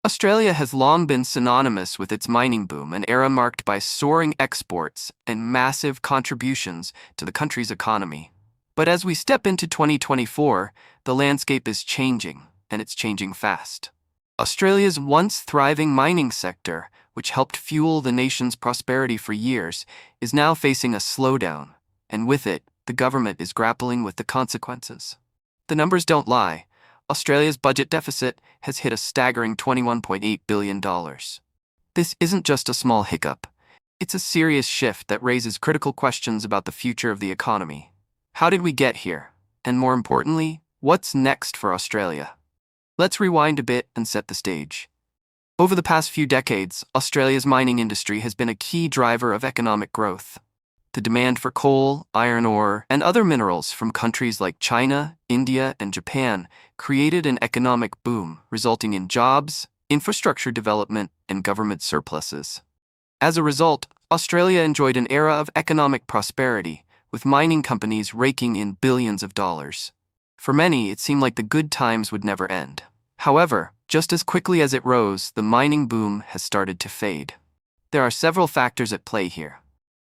Australia has long been synonymous with its mining boom, an era marked by soaring exports and massive contributions to the country's economy. But as we step into 2024, the landscape is changing, and it's changing fast. Australia's once thriving mining sector, which helped fuel the nation's prosperity for years, is now facing a slowdown, and with it, the government is grappling with the consequences. The numbers don't lie. Australia's budget deficit has hit a staggering $21.8 billion. This isn't just a small hiccup. It's a serious shift that raises critical questions about the future of the economy. How did we get here? And more importantly, what's next for Australia? Let's rewind a bit and set the stage. Over the past few decades, Australia's mining industry has been a key driver of economic growth. The demand for coal, iron ore, and other minerals from countries like China, India, and Japan created an economic boom, resulting in jobs, infrastructure development, and government surpluses. As a result, Australia enjoyed an era of economic prosperity, with mining companies raking in billions of dollars. For many, it seemed like the good times would never end. However, just as quickly as it rose, the mining boom has started to fade. There are several factors at play here.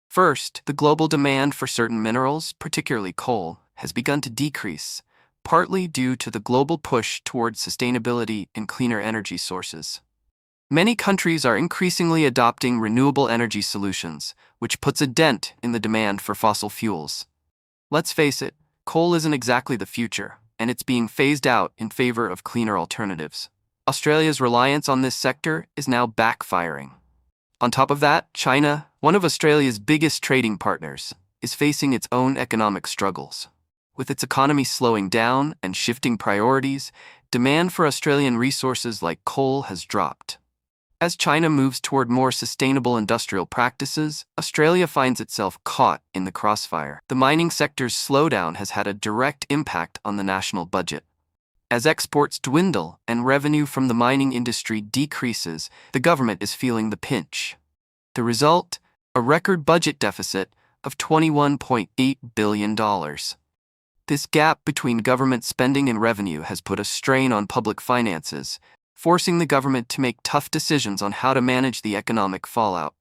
First, the global demand for certain minerals, particularly coal, has begun to decrease, partly due to the global push towards sustainability and cleaner energy sources. Many countries are increasingly adopting renewable energy solutions, which puts a dent in the demand for fossil fuels. Let's face it, coal isn't exactly the future, and it's being phased out in favor of cleaner alternatives. Australia's reliance on this sector is now backfiring. On top of that, China, one of Australia's biggest trading partners, is facing its own economic struggles. With its economy slowing down and shifting priorities, demand for Australian resources like coal has dropped. As China moves toward more sustainable industrial practices, Australia finds itself caught in the crossfire. The mining sector's slowdown has had a direct impact on the national budget. As exports dwindle and revenue from the mining industry decreases, the government is feeling the pinch. The result? A record budget deficit of $21.8 billion. This gap between government spending and revenue has put a strain on public finances, forcing the government to make tough decisions on how to manage the economic fallout.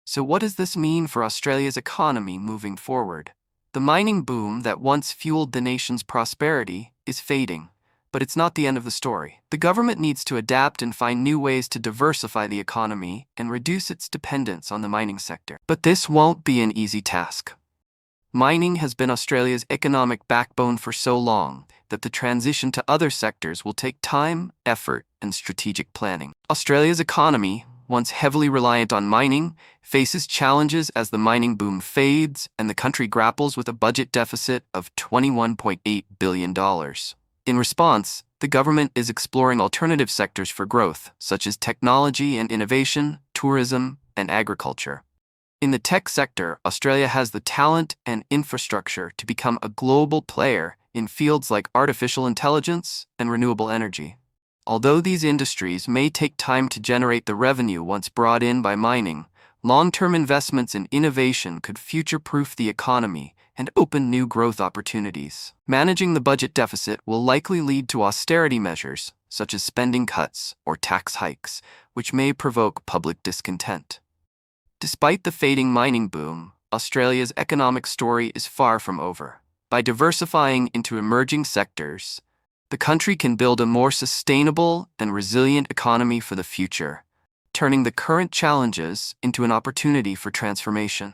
So what does this mean for Australia's economy moving forward? The mining boom that once fueled the nation's prosperity is fading. But it's not the end of the story. The government needs to adapt and find new ways to diversify the economy and reduce its dependence on the mining sector. But this won't be an easy task. Mining has been Australia's economic backbone for so long that the transition to other sectors will take time, effort, and strategic planning. Australia's economy, once heavily reliant on mining, faces challenges as the mining boom fades and the country grapples with a budget deficit of $21.8 billion. In response, the government is exploring alternative sectors for growth, such as technology and innovation, tourism, and agriculture. In the tech sector, Australia has the talent and infrastructure to become a global player in fields like artificial intelligence and renewable energy. Although these industries may take time to generate the revenue once brought in by mining, long-term investments in innovation could future-proof the economy and open new growth opportunities. Managing the budget deficit will likely lead to austerity measures, such as spending cuts or tax hikes, which may provoke public discontent. Despite the fading mining boom, Australia's economic story is far from over. By diversifying into emerging sectors, the country can build a more sustainable and resilient economy for the future, turning the current challenges into an opportunity for transformation.